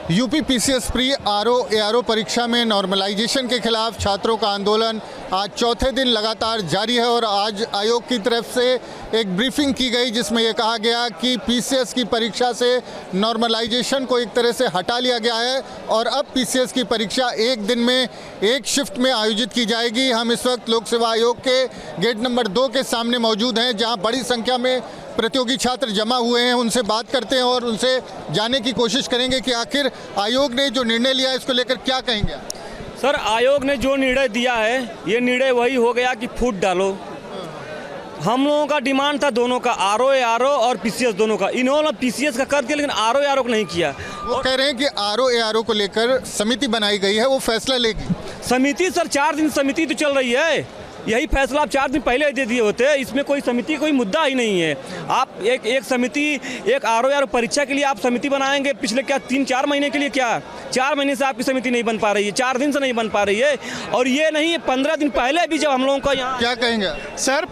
UP PCS pre RO ARO परीक्षा में normalisation के खिलाफ छात्रों का आंदोलन आज चौथे दिन लगातार जारी है और आज आयोग की तरफ से एक ब्रीफिंग की गई जिसमें यह कहा गया कि पीसीएस की परीक्षा से नॉर्मलाइजेशन को एक तरह से हटा लिया गया है और अब पीसीएस की परीक्षा एक दिन में एक शिफ्ट में आयोजित की जाएगी। हम इस वक्त लोक सेवा आयोग के गेट नंबर 2 के सामने मौजूद हैं, जहां बड़ी संख्या में प्रतियोगी छात्र जमा हुए हैं। उनसे बात करते हैं और उनसे जानने की कोशिश करेंगे कि आखिर आयोग ने जो निर्णय लिया है इसको लेकर क्या कहेंगे। सर, आयोग ने जो निर्णय दिया है ये निर्णय वही हो गया कि फूट डालो। हम लोगों का डिमांड था दोनों का, आरओ और पीसीएस दोनों का। इन्होंने पीसीएस का कर दिया लेकिन आरओ को नहीं किया। वो कह रहे हैं कि आरओ को लेकर समिति बनाई गई है, वो फैसला लेगी। समिति सर 4 दिन समिति तो चल रही है, यही फैसला आप 4 दिन पहले दे दिए होते। इसमें कोई समिति कोई मुद्दा ही नहीं है। आप एक समिति एक आरओ परीक्षा के लिए आप समिति बनाएंगे पिछले क्या 3-4 महीने के लिए, क्या 4 महीने से आपकी समिति नहीं बन पा रही है, 4 दिन से नहीं बन पा रही है। और ये नहीं 15 दिन पहले भी जब हम लोगों का यहाँ क्या कहेंगे सर,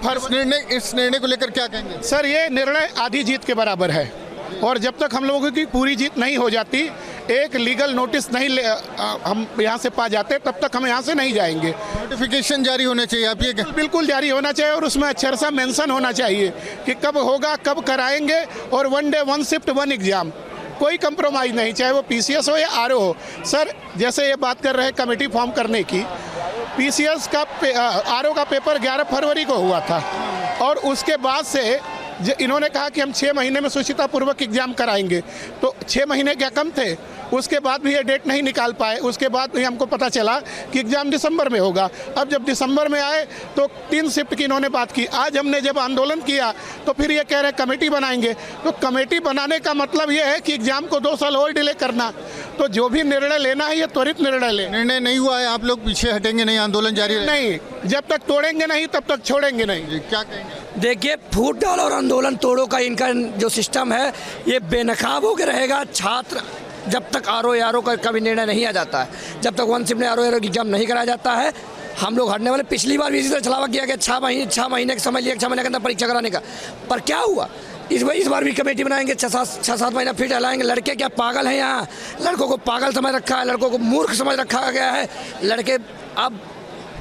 इस निर्णय को लेकर क्या कहेंगे सर, ये निर्णय आधी जीत के बराबर है और जब तक हम लोगों की पूरी जीत नहीं हो जाती, एक लीगल नोटिस नहीं हम यहाँ से पा जाते, तब तक हम यहाँ से नहीं जाएंगे। नोटिफिकेशन जारी होना चाहिए, आप ये बिल्कुल जारी होना चाहिए और उसमें अक्षर सा मेंशन होना चाहिए कि कब होगा, कब कराएंगे और 1 डे 1 शिफ्ट 1 एग्जाम, कोई कंप्रोमाइज़ नहीं, चाहे वो पीसीएस हो या आरओ हो। सर, जैसे ये बात कर रहे हैं कमेटी फॉर्म करने की, पीसीएस का आरओ का पेपर 11 फरवरी को हुआ था और उसके बाद से इन्होंने कहा कि हम 6 महीने में सुचितापूर्वक एग्जाम कराएंगे, तो 6 महीने क्या कम थे? उसके बाद भी ये डेट नहीं निकाल पाए। उसके बाद भी हमको पता चला कि एग्ज़ाम दिसंबर में होगा। अब जब दिसंबर में आए तो 3 शिफ्ट की इन्होंने बात की। आज हमने जब आंदोलन किया तो फिर ये कह रहे हैं कमेटी बनाएंगे। तो कमेटी बनाने का मतलब ये है कि एग्ज़ाम को 2 साल और डिले करना। तो जो भी निर्णय लेना है ये त्वरित निर्णय लें। निर्णय नहीं हुआ है, आप लोग पीछे हटेंगे नहीं, आंदोलन जारी नहीं, जब तक तोड़ेंगे नहीं तब तक छोड़ेंगे नहीं। क्या कहेंगे? देखिए, फूट डालो और आंदोलन तोड़ो का इनका जो सिस्टम है ये बेनकाब होकर रहेगा। छात्र जब तक आरओ का कभी निर्णय नहीं आ जाता है, जब तक 1 शिफ्ट में आरओ एग्जाम नहीं कराया जाता है, हम लोग हटने वाले। पिछली बार भी इसी तरह छलावा किया गया, 6 महीने का समय लिया, 6 महीने के अंदर परीक्षा कराने का, पर क्या हुआ? इस बार भी कमेटी बनाएंगे, 6-7 महीना फिर टहलाएंगे। लड़के क्या पागल हैं? यहाँ लड़कों को पागल समझ रखा है, लड़कों को मूर्ख समझ रखा गया है। लड़के अब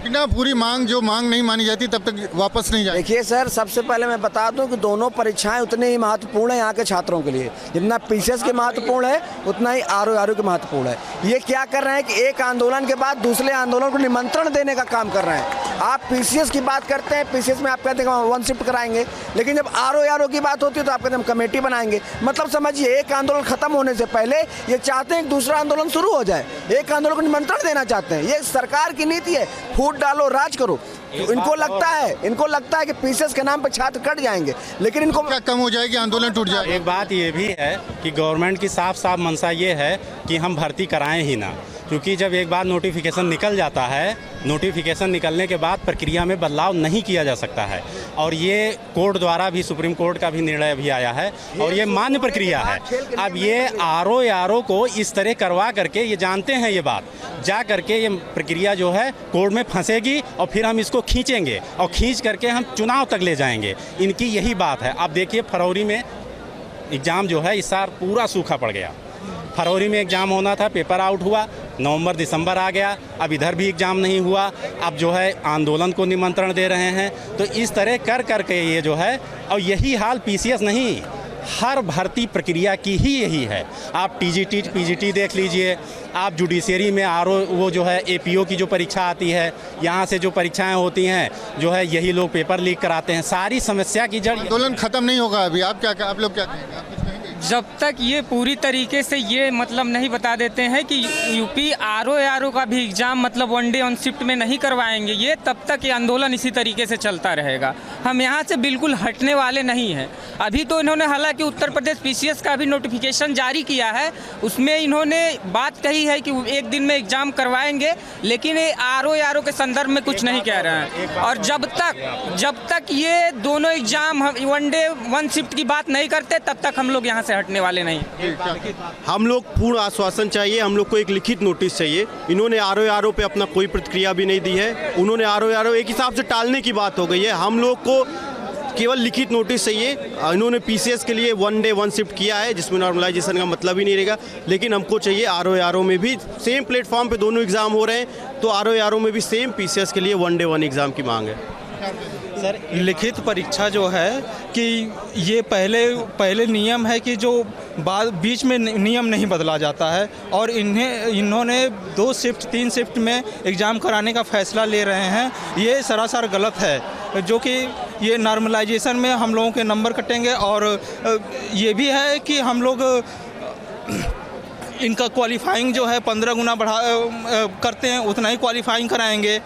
बिना पूरी जो मांग नहीं मानी जाती तब तक वापस नहीं जाए। देखिए सर, सबसे पहले मैं बता दूं कि दोनों परीक्षाएं उतनी ही महत्वपूर्ण है यहाँ के छात्रों के लिए। जितना पीसीएस के महत्वपूर्ण है उतना ही आरओ के महत्वपूर्ण है। ये क्या कर रहे हैं कि एक आंदोलन के बाद दूसरे आंदोलन को निमंत्रण देने का काम कर रहे हैं। आप पीसीएस की बात करते हैं, पीसीएस में आप कहते हैं 1 शिफ्ट कराएंगे, लेकिन जब आरओ की बात होती है तो आप कहते हैं हम कमेटी बनाएंगे। मतलब समझिए, एक आंदोलन खत्म होने से पहले ये चाहते हैं कि दूसरा आंदोलन शुरू हो जाए, एक आंदोलन को निमंत्रण देना चाहते हैं। ये सरकार की नीति है, फूट डालो राज करो। इनको लगता है कि पीसीएस के नाम पर छात्र कट जाएंगे, लेकिन इनको क्या कम हो जाएगी, आंदोलन टूट जाएगा। एक बात ये भी है कि गवर्नमेंट की साफ मंशा ये है कि हम भर्ती कराएं ही ना, क्योंकि जब एक बार नोटिफिकेशन निकल जाता है, नोटिफिकेशन निकलने के बाद प्रक्रिया में बदलाव नहीं किया जा सकता है। और ये कोर्ट द्वारा भी, सुप्रीम कोर्ट का भी निर्णय भी आया है और ये मान्य प्रक्रिया है। अब ये आरओ को इस तरह करवा करके, ये जानते हैं ये बात, जा करके ये प्रक्रिया जो है कोर्ट में फंसेगी और फिर हम इसको खींचेंगे और खींच करके हम चुनाव तक ले जाएंगे। इनकी यही बात है। अब देखिए, फरवरी में एग्ज़ाम जो है इस साल पूरा सूखा पड़ गया। फरवरी में एग्ज़ाम होना था, पेपर आउट हुआ, नवंबर दिसंबर आ गया, अब इधर भी एग्ज़ाम नहीं हुआ। अब जो है आंदोलन को निमंत्रण दे रहे हैं। तो इस तरह कर करके ये जो है, और यही हाल पीसीएस नहीं, हर भर्ती प्रक्रिया की ही यही है। आप टीजीटी पीजीटी देख लीजिए, आप जुडिशरी में आरओ वो जो है एपीओ की जो परीक्षा आती है, यहाँ से जो परीक्षाएं होती हैं जो है यही लोग पेपर लीक कराते हैं। सारी समस्या की जड़ आंदोलन खत्म नहीं होगा अभी। आप लोग क्या कहेंगे? आप कुछ कहेंगे? जब तक ये पूरी तरीके से ये मतलब नहीं बता देते हैं कि यूपी आरओ का भी एग्ज़ाम मतलब 1 डे 1 शिफ्ट में नहीं करवाएंगे ये, तब तक ये आंदोलन इसी तरीके से चलता रहेगा। हम यहाँ से बिल्कुल हटने वाले नहीं हैं। अभी तो इन्होंने हालांकि उत्तर प्रदेश पीसीएस का भी नोटिफिकेशन जारी किया है, उसमें इन्होंने बात कही है कि 1 दिन में एग्ज़ाम करवाएंगे, लेकिन ये आरओ के संदर्भ में कुछ नहीं कह रहे हैं। और जब तक ये दोनों एग्ज़ाम 1 डे 1 शिफ्ट की बात नहीं करते, तब तक हम लोग यहाँ से हटने वाले नहीं। हम लोग पूर्ण आश्वासन चाहिए, हम लोग को एक लिखित नोटिस चाहिए। इन्होंने आरओ पे अपना कोई प्रतिक्रिया भी नहीं दी है। उन्होंने आरओ एक हिसाब से टालने की बात हो गई है। हम लोग को केवल लिखित नोटिस चाहिए। इन्होंने पीसीएस के लिए 1 डे 1 शिफ्ट किया है, जिसमें नॉर्मलाइजेशन का मतलब ही नहीं रहेगा। लेकिन हमको चाहिए आरओ में भी सेम प्लेटफॉर्म पे दोनों एग्ज़ाम हो रहे हैं, तो आरओ में भी सेम पीसीएस के लिए 1 डे 1 एग्ज़ाम की मांग है। सर, लिखित परीक्षा जो है कि ये पहले नियम है कि जो बीच में नियम नहीं बदला जाता है, और इन्होंने 2 शिफ्ट 3 शिफ्ट में एग्ज़ाम कराने का फैसला ले रहे हैं। ये सरासर गलत है, जो कि ये नॉर्मलाइजेशन में हम लोगों के नंबर कटेंगे, और ये भी है कि हम लोग इनका क्वालिफाइंग जो है 15 गुना बढ़ा करते हैं, उतना ही क्वालिफाइंग कराएंगे।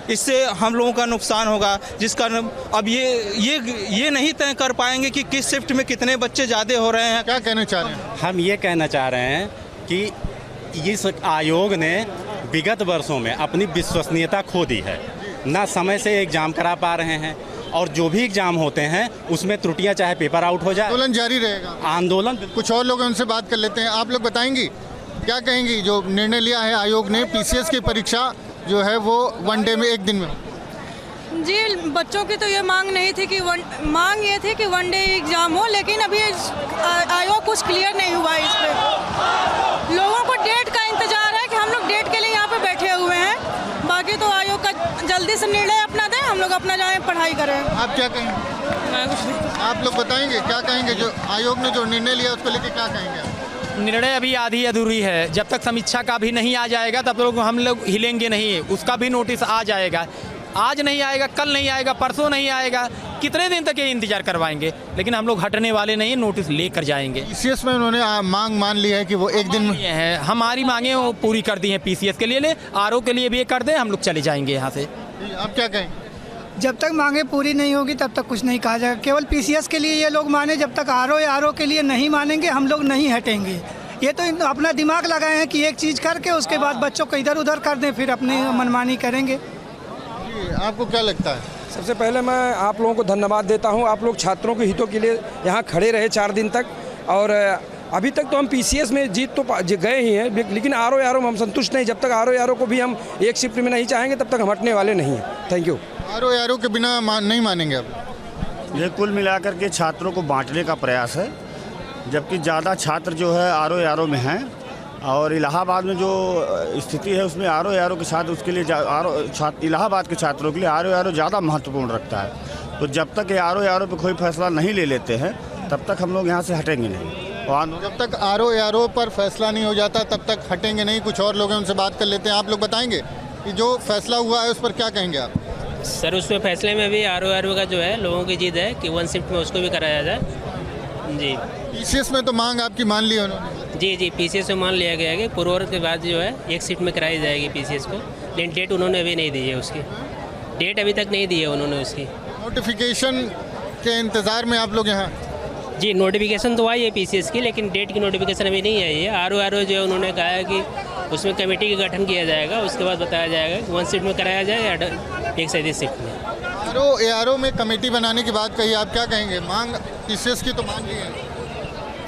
इससे हम लोगों का नुकसान होगा, जिस कारण अब ये नहीं तय कर पाएंगे कि किस शिफ्ट में कितने बच्चे ज़्यादा हो रहे हैं। क्या कहना चाह रहे हैं? हम ये कहना चाह रहे हैं कि इस आयोग ने विगत वर्षों में अपनी विश्वसनीयता खो दी है, ना समय से एग्ज़ाम करा पा रहे हैं, और जो भी एग्ज़ाम होते हैं उसमें त्रुटियां, चाहे पेपर आउट हो जाए, आंदोलन जारी रहेगा। आंदोलन कुछ और लोग हैं, उनसे बात कर लेते हैं। आप लोग बताएंगी क्या कहेंगी जो निर्णय लिया है आयोग ने, पीसीएस की परीक्षा जो है वो 1 डे में 1 दिन में? जी, बच्चों की तो ये मांग नहीं थी कि मांग ये थी कि 1 डे एग्ज़ाम हो, लेकिन अभी आयोग कुछ क्लियर नहीं हुआ इस पे। लोगों को डेट का इंतजार है कि हम लोग डेट के लिए यहाँ पे बैठे हुए हैं। बाकी तो आयोग का जल्दी से निर्णय अपना दें, हम लोग अपना जाएँ पढ़ाई करें। आप क्या कहेंगे? मैं कुछ नहीं। आप लोग बताएंगे क्या कहेंगे, जो आयोग ने जो निर्णय लिया उसको लेकर क्या कहेंगे? निर्णय अभी आधी अधूरी है। जब तक समीक्षा का भी नहीं आ जाएगा तब तक हम लोग हिलेंगे नहीं। उसका भी नोटिस आ जाएगा, आज नहीं आएगा, कल नहीं आएगा, परसों नहीं आएगा, कितने दिन तक ये इंतजार करवाएंगे। लेकिन हम लोग हटने वाले नहीं, नोटिस लेकर जाएंगे। पीसीएस में उन्होंने मांग मान ली है कि वो 1 दिन में है। हमारी मांगे वो पूरी कर दी हैं। पीसीएस के लिए आरओ के लिए भी ये कर दें, हम लोग चले जाएंगे यहाँ से। आप क्या कहेंगे? जब तक मांगे पूरी नहीं होगी तब तक कुछ नहीं कहा जाएगा। केवल पीसीएस के लिए ये लोग माने, जब तक आरओ के लिए नहीं मानेंगे हम लोग नहीं हटेंगे। ये तो अपना दिमाग लगाए हैं कि एक चीज़ करके उसके बाद बच्चों को इधर उधर कर दें, फिर अपनी मनमानी करेंगे। आपको क्या लगता है? सबसे पहले मैं आप लोगों को धन्यवाद देता हूं। आप लोग छात्रों के हितों के लिए यहां खड़े रहे 4 दिन तक, और अभी तक तो हम पीसीएस में जीत तो गए ही हैं, लेकिन आरओ में हम संतुष्ट नहीं। जब तक आरओ को भी हम 1 शिफ्ट में नहीं चाहेंगे तब तक हम हटने वाले नहीं हैं। Thank you. आरओ के बिना नहीं मानेंगे आप? ये कुल मिलाकर के छात्रों को बांटने का प्रयास है, जबकि ज़्यादा छात्र जो है आरओ में हैं, और इलाहाबाद में जो स्थिति है उसमें आरओ के साथ उसके लिए इलाहाबाद के छात्रों के लिए आरओ ज़्यादा महत्वपूर्ण रखता है। तो जब तक ये आरओ पे कोई फैसला नहीं ले लेते हैं तब तक हम लोग यहाँ से हटेंगे नहीं। और जब तक आरओ पर फैसला नहीं हो जाता तब तक हटेंगे नहीं। कुछ और लोग हैं, उनसे बात कर लेते हैं। आप लोग बताएंगे कि जो फैसला हुआ है उस पर क्या कहेंगे आप? सर, उसमें फैसले में भी आरओ का जो है लोगों की जिद है कि 1 शिफ्ट में उसको भी कराया जाए। जी, पीसीएस में तो मांग आपकी मान ली है उन्होंने? जी, पीसीएस में मान लिया गया है कि पूर्व के बाद जो है 1 शिफ्ट में कराई जाएगी पीसीएस को, लेकिन डेट उन्होंने अभी नहीं दी है। उसकी डेट अभी तक नहीं दी है उन्होंने उसकी। नोटिफिकेशन के इंतज़ार में आप लोग यहाँ? जी, नोटिफिकेशन तो आई है पीसीएस की, लेकिन डेट की नोटिफिकेशन अभी नहीं आई है। आरओ जो है उन्होंने कहा है कि उसमें कमेटी का गठन किया जाएगा, उसके बाद बताया जाएगा कि 1 शिफ्ट में कराया जाए या 137 शिफ्ट में। आरओ में कमेटी बनाने की बात कही, आप क्या कहेंगे? मांग पीसीएस की तो मान ली है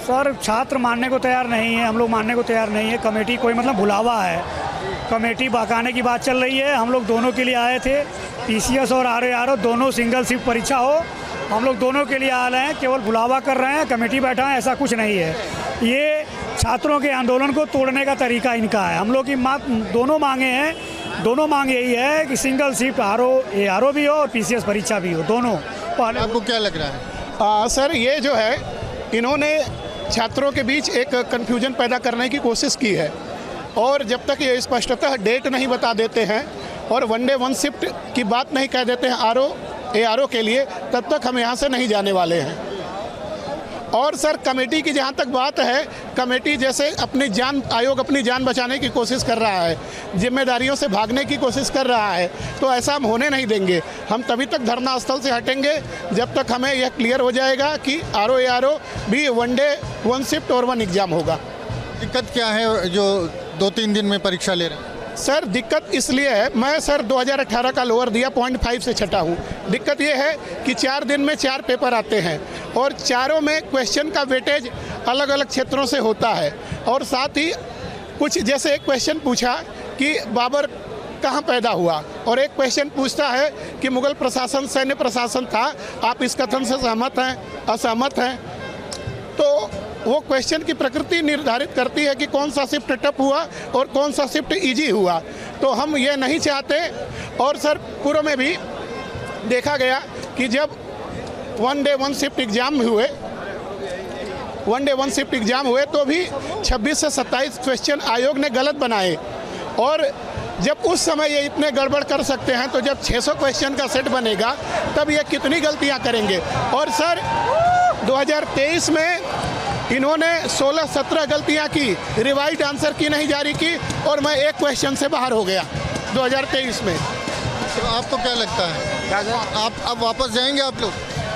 सर, छात्र मानने को तैयार नहीं है, हम लोग मानने को तैयार नहीं है। कमेटी कोई मतलब भुलावा है, कमेटी बहकाने की बात चल रही है। हम लोग दोनों के लिए आए थे, पीसीएस और आरओ दोनों सिंगल शिफ्ट परीक्षा हो, हम लोग दोनों के लिए आ रहे हैं। केवल भुलावा कर रहे हैं, कमेटी बैठा है, ऐसा कुछ नहीं है। ये छात्रों के आंदोलन को तोड़ने का तरीका इनका है। हम लोग की दोनों मांगे हैं, दोनों मांग यही है कि सिंगल शिफ्ट आरओ भी हो और पीसीएस परीक्षा भी हो, दोनों। आपको क्या लग रहा है? सर, ये जो है इन्होंने छात्रों के बीच एक कन्फ्यूजन पैदा करने की कोशिश की है, और जब तक ये स्पष्टतः डेट नहीं बता देते हैं और 1 डे 1 शिफ्ट की बात नहीं कह देते हैं आरओ के लिए, तब तक हम यहाँ से नहीं जाने वाले हैं। और सर, कमेटी की जहाँ तक बात है, कमेटी जैसे आयोग अपनी जान बचाने की कोशिश कर रहा है, जिम्मेदारियों से भागने की कोशिश कर रहा है, तो ऐसा हम होने नहीं देंगे। हम तभी तक धरना स्थल से हटेंगे जब तक हमें यह क्लियर हो जाएगा कि आरओ भी 1 डे 1 शिफ्ट और 1 एग्ज़ाम होगा। दिक्कत क्या है जो 2-3 दिन में परीक्षा ले रहे हैं? सर, दिक्कत इसलिए है, मैं सर 2018 का लोअर दिया 0.5 से छटा हूँ। दिक्कत ये है कि 4 दिन में 4 पेपर आते हैं, और चारों में क्वेश्चन का वेटेज अलग अलग क्षेत्रों से होता है। और साथ ही कुछ, जैसे एक क्वेश्चन पूछा कि बाबर कहाँ पैदा हुआ, और एक क्वेश्चन पूछता है कि मुगल प्रशासन सैन्य प्रशासन था, आप इस कथन से सहमत हैं, असहमत हैं? तो वो क्वेश्चन की प्रकृति निर्धारित करती है कि कौन सा शिफ्ट टफ हुआ और कौन सा शिफ्ट इजी हुआ। तो हम ये नहीं चाहते। और सर पूर्व में भी देखा गया कि जब one day one shift exam हुए तो भी 26 से 27 क्वेश्चन आयोग ने गलत बनाए। और जब उस समय ये इतने गड़बड़ कर सकते हैं तो जब 600 क्वेश्चन का सेट बनेगा तब ये कितनी गलतियां करेंगे। और सर 2023 में इन्होंने 16-17 गलतियां की, रिवाइज आंसर की नहीं जारी की और मैं एक क्वेश्चन से बाहर हो गया 2023 में। तो आपको क्या लगता है, क्या सर? आप अब वापस जाएंगे आप लोग?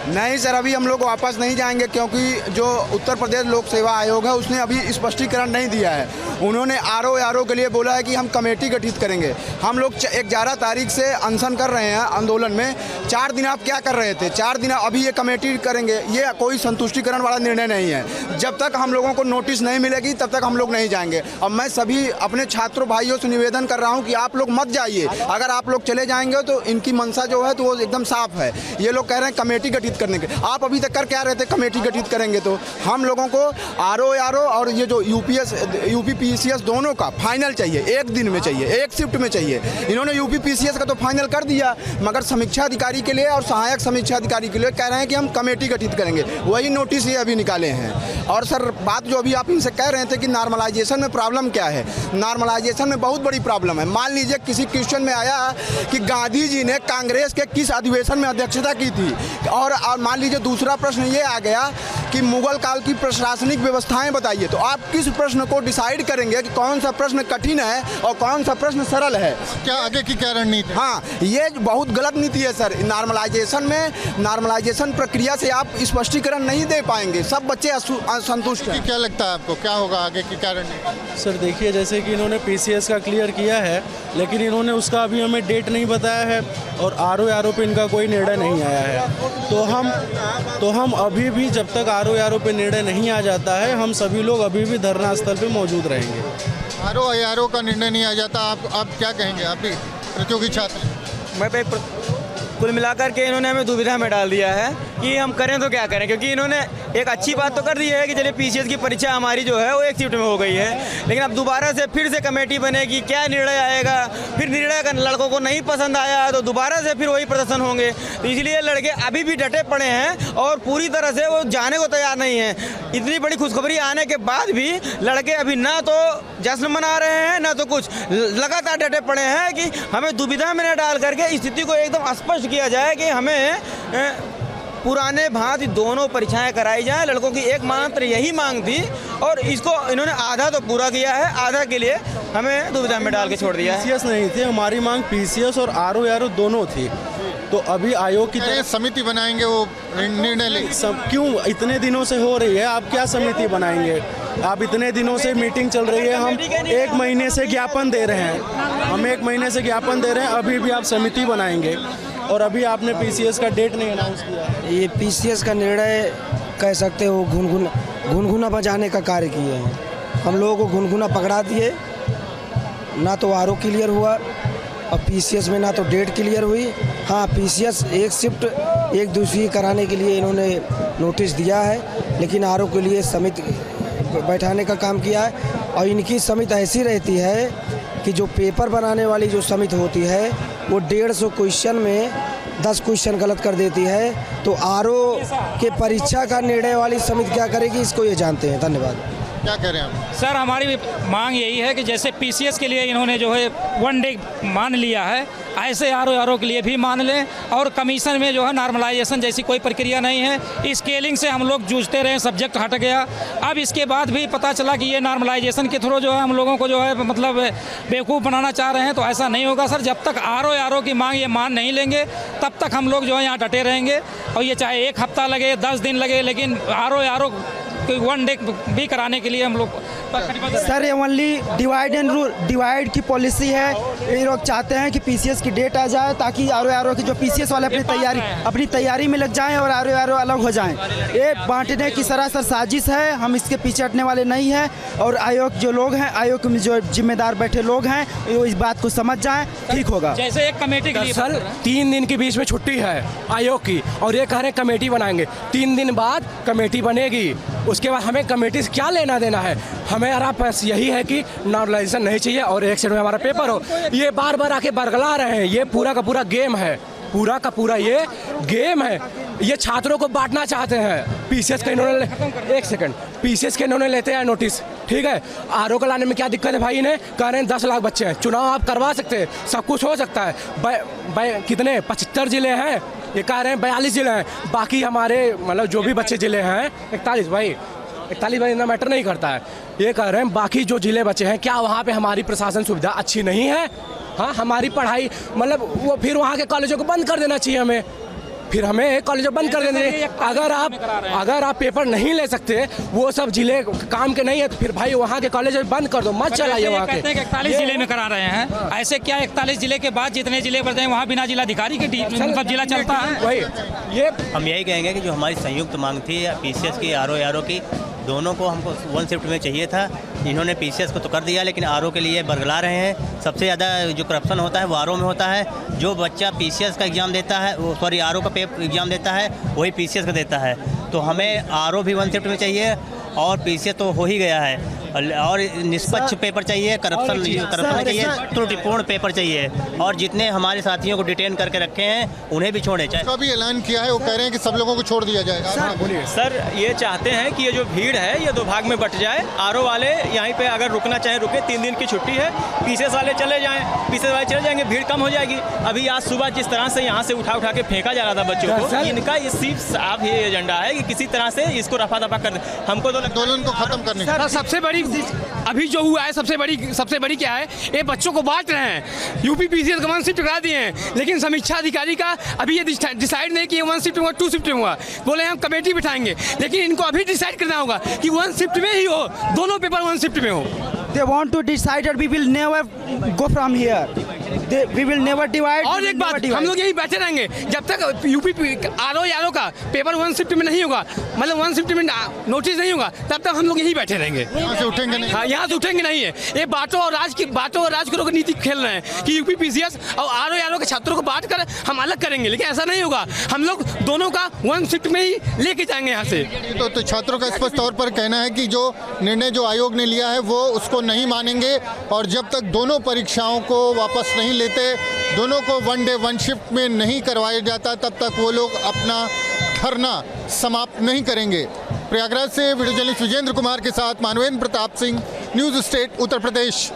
नहीं सर, अभी हम लोग वापस नहीं जाएंगे क्योंकि जो उत्तर प्रदेश लोक सेवा आयोग है उसने अभी स्पष्टीकरण नहीं दिया है। उन्होंने आरओ के लिए बोला है कि हम कमेटी गठित करेंगे। हम लोग 11 तारीख से अनशन कर रहे हैं आंदोलन में। 4 दिन आप क्या कर रहे थे? 4 दिन अभी ये कमेटी करेंगे, ये कोई संतुष्टिकरण वाला निर्णय नहीं है। जब तक हम लोगों को नोटिस नहीं मिलेगी तब तक हम लोग नहीं जाएंगे। अब मैं सभी अपने छात्रों भाइयों से निवेदन कर रहा हूँ कि आप लोग मत जाइए। अगर आप लोग चले जाएंगे तो इनकी मंशा जो है तो वो एकदम साफ है। ये लोग कह रहे हैं कमेटी गठित करने के। आप अभी तक कर क्या रहे थे? कमेटी गठित करेंगे तो हम लोगों को आरओ और ये जो यूपी पीसीएस दोनों का फाइनल चाहिए, एक दिन में चाहिए, एक शिफ्ट में चाहिए। इन्होंने यूपी पीसीएस का तो फाइनल कर दिया, मगर समीक्षा अधिकारी के लिए और सहायक समीक्षा अधिकारी के लिए कह रहे हैं कि हम कमेटी गठित करेंगे। वही नोटिस ये अभी निकाले हैं। और सर बात जो अभी आप इनसे कह रहे थे कि नॉर्मलाइजेशन में प्रॉब्लम क्या है, नॉर्मलाइजेशन में बहुत बड़ी प्रॉब्लम है। मान लीजिए किसी क्वेश्चन में आया कि गांधी जी ने कांग्रेस के किस अधिवेशन में अध्यक्षता की थी, और मान लीजिए दूसरा प्रश्न ये आ गया कि मुगल काल की प्रशासनिक व्यवस्थाएं बताइए। तो आप किस प्रश्न को डिसाइड करेंगे कि कौन सा प्रश्न कठिन है और कौन सा प्रश्न सरल है? क्या आगे की क्या रणनीति? हाँ, ये बहुत गलत नीति है सर। नॉर्मलाइजेशन प्रक्रिया से आप स्पष्टीकरण नहीं दे पाएंगे। सब बच्चे असंतुष्ट हैं। क्या लगता है आपको, क्या होगा आगे की क्या रणनीति? सर देखिए, जैसे कि इन्होंने पीसीएस का क्लियर किया है, लेकिन इन्होंने उसका अभी हमें डेट नहीं बताया है और आरओ पे इनका कोई निर्णय नहीं आया है। तो हम अभी भी जब तक आरओ पे निर्णय नहीं आ जाता है, हम सभी लोग अभी भी धरना स्थल पे मौजूद रहेंगे। आरओ का निर्णय नहीं आ जाता, आप क्या कहेंगे? आप भी प्रतियोगी छात्र। मैं कुल मिलाकर के इन्होंने हमें दुविधा में डाल दिया है कि हम करें तो क्या करें, क्योंकि इन्होंने एक अच्छी बात तो कर दी है कि चलिए पीसीएस की परीक्षा हमारी जो है वो एक शिफ्ट में हो गई है, लेकिन अब दोबारा से फिर से कमेटी बनेगी, क्या निर्णय आएगा, फिर निर्णय का लड़कों को नहीं पसंद आया तो दोबारा से फिर वही प्रदर्शन होंगे। तो इसलिए लड़के अभी भी डटे पड़े हैं और पूरी तरह से वो जाने को तैयार नहीं हैं। इतनी बड़ी खुशखबरी आने के बाद भी लड़के अभी ना तो जश्न मना रहे हैं ना तो कुछ, लगातार डटे पड़े हैं कि हमें दुविधा में न डाल करके स्थिति को एकदम स्पष्ट किया जाए कि हमें पुराने भांति दोनों परीक्षाएं कराई जाएं। लड़कों की एक मात्र यही मांग थी और इसको इन्होंने आधा तो पूरा किया है, आधा के लिए हमें दुविधा में डाल के छोड़ दिया है। पीसीएस नहीं थी हमारी मांग, पीसीएस और आरओ दोनों थी। तो अभी आयोग की तरफ समिति बनाएंगे, वो निर्णय लेंगे। क्यों इतने दिनों से हो रही है, आप क्या समिति बनाएंगे? आप इतने दिनों से मीटिंग चल रही है, हम 1 महीने से ज्ञापन दे रहे हैं, अभी भी आप समिति बनाएंगे और अभी आपने पीसीएस का डेट नहीं अनाउंस किया। ये पीसीएस का निर्णय कह सकते हो घुनघुना बजाने का कार्य किए हैं। हम लोगों को घुनघुना पकड़ा दिए, ना तो आरओ क्लियर हुआ और पीसीएस में ना तो डेट क्लियर हुई। हाँ, पीसीएस एक शिफ्ट एक दूसरी कराने के लिए इन्होंने नोटिस दिया है, लेकिन आरओ के लिए समिति बैठाने का काम किया है। और इनकी समिति ऐसी रहती है कि जो पेपर बनाने वाली जो समिति होती है वो 150 क्वेश्चन में 10 क्वेश्चन गलत कर देती है। तो आरओ के परीक्षा का निर्णय वाली समिति क्या करेगी, इसको ये जानते हैं। धन्यवाद। क्या कह रहे हैं आप? सर हमारी मांग यही है कि जैसे पीसीएस के लिए इन्होंने जो है 1 डे मान लिया है, ऐसे आरओ के लिए भी मान लें। और कमीशन में जो है नॉर्मलाइजेशन जैसी कोई प्रक्रिया नहीं है। स्केलिंग से हम लोग जूझते रहे, सब्जेक्ट हट गया। अब इसके बाद भी पता चला कि ये नॉर्मलाइजेशन के थ्रू जो है हम लोगों को जो है मतलब बेवकूफ़ बनाना चाह रहे हैं, तो ऐसा नहीं होगा सर। जब तक आरओ की मांग ये मान नहीं लेंगे तब तक हम लोग जो है यहाँ डटे रहेंगे। और ये चाहे 1 हफ्ता लगे, 10 दिन लगे, लेकिन आरओ कि वन डे भी कराने के लिए हम लोग सर ये only divide and rule, divide की पॉलिसी है। ये लोग चाहते हैं कि पीसीएस की डेट आ जाए ताकि आरओ की जो पीसीएस वाले अपनी तैयारी में लग जाएं और आरओ अलग हो जाएं। ये बांटने की सरासर साजिश है, हम इसके पीछे हटने वाले नहीं हैं। और आयोग जो लोग हैं, आयोग में जो जिम्मेदार बैठे लोग हैं, वो इस बात को समझ जाएं, ठीक होगा। जैसे एक कमेटी के लिए सर 3 दिन के बीच में छुट्टी है आयोग की और ये कह रहे हैं कमेटी बनाएंगे। 3 दिन बाद कमेटी बनेगी, उसके बाद हमें कमेटी से क्या लेना देना है। हमें बस यही है कि नॉर्मलाइजेशन नहीं चाहिए और एक साइड में हमारा पेपर हो। ये बार बार आके बरगला रहे हैं, ये पूरा का पूरा गेम है, पूरा का पूरा ये गेम है। ये छात्रों को बांटना चाहते हैं। पीसीएस का इन्होंने एक सेकंड पीसीएस के इन्होंने लेते हैं नोटिस, ठीक है। आरओ को लाने में क्या दिक्कत है भाई? इन्हें कह रहे हैं 10 लाख बच्चे हैं, चुनाव आप करवा सकते हैं, सब कुछ हो सकता है। कितने 75 जिले हैं, ये कह रहे हैं 42 जिले हैं। बाकी हमारे मतलब जो भी बच्चे जिले हैं 41 भाई इतना मैटर नहीं करता है। ये कह रहे हैं बाकी जो जिले बचे हैं, क्या वहाँ पे हमारी प्रशासन सुविधा अच्छी नहीं है? हाँ, हमारी पढ़ाई मतलब वो फिर वहाँ के कॉलेजों को बंद कर देना चाहिए हमें, फिर हमें कॉलेजों बंद कर देना चाहिए। अगर आप पेपर नहीं ले सकते, वो सब जिले काम के नहीं है, तो फिर भाई वहाँ के कॉलेज बंद कर दो, मत चलाइए वहाँ के। 41 जिले में करा रहे हैं, ऐसे क्या 41 जिले के बाद जितने जिले बढ़ जाए वहाँ बिना जिलाधिकारी के मतलब जिला चलता है? वही ये हम यही कहेंगे कि जो हमारी संयुक्त मांग थी पीसीएस की, आरओ की, दोनों को हमको 1 शिफ्ट में चाहिए था। इन्होंने पीसीएस को तो कर दिया, लेकिन आरओ के लिए बरगला रहे हैं। सबसे ज़्यादा जो करप्शन होता है वो आरओ में होता है। जो बच्चा पीसीएस का एग्ज़ाम देता है, सॉरी आरओ का एग्ज़ाम देता है, वही पीसीएस का देता है। तो हमें आरओ भी 1 शिफ्ट में चाहिए और पीसीएस तो हो ही गया है। और निष्पक्ष पेपर चाहिए, करप्शन चाहिए, त्रुटिपूर्ण पेपर चाहिए। और जितने हमारे साथियों को डिटेन करके रखे हैं उन्हें भी छोड़े। उसका भी ऐलान किया है, वो कह रहे हैं कि सब लोगों को छोड़ दिया जाएगा। सर ये चाहते हैं कि ये जो भीड़ है ये 2 भाग में बट जाए। आरओ वाले यहीं पे अगर रुकना चाहें रुके, 3 दिन की छुट्टी है। पीसीएस वाले चले जाएं, पीसीएस वाले चले जाएंगे, भीड़ कम हो जाएगी। अभी आज सुबह जिस तरह से यहाँ से उठा के फेंका जा रहा था बच्चों को, इनका ये सिर्फ साफ ये एजेंडा है कि किसी तरह से इसको रफा दफा कर दे। हमको तो आंदोलन को खत्म करने का सबसे बड़ी अभी जो हुआ है, सबसे बड़ी क्या है, ये बच्चों को बांट रहे हैं। यूपी पीसीएस का 1 शिफ्ट करा दिए हैं, लेकिन समीक्षा अधिकारी का अभी ये डिसाइड नहीं कि 1 शिफ्ट हुआ 2 शिफ्ट हुआ। बोले हम कमेटी बिठाएंगे, लेकिन इनको अभी डिसाइड करना होगा कि 1 शिफ्ट में ही हो, दोनों पेपर 1 शिफ्ट में हो। They want to decide that we will never go from here. We will never divide. और एक बात, हम लोग यही बैठे रहेंगे जब तक यूपी आरओ का पेपर 1 शिफ्ट में नहीं होगा, मतलब 1 शिफ्ट में नोटिस नहीं होगा, तब तक हम लोग यही बैठे रहेंगे। यहाँ से उठेंगे नहीं। हाँ, यहाँ से उठेंगे नहीं है। ये बांटो और राज करो की नीति खेल रहे हैं कि यूपी पीसीएस और आरओ के छात्रों को बांट कर हम अलग करेंगे, लेकिन ऐसा नहीं होगा। हम लोग दोनों का 1 शिफ्ट में ही लेके जाएंगे यहाँ से। तो छात्रों का स्पष्ट तौर पर कहना है कि जो निर्णय जो आयोग ने लिया है वो उसको नहीं मानेंगे, और जब तक दोनों परीक्षाओं को वापस नहीं लेते, दोनों को 1 डे 1 शिफ्ट में नहीं करवाया जाता, तब तक वो लोग अपना धरना समाप्त नहीं करेंगे। प्रयागराज से वीडियो जर्नलिस्ट विजेंद्र कुमार के साथ मानवेंद्र प्रताप सिंह, न्यूज़ स्टेट उत्तर प्रदेश।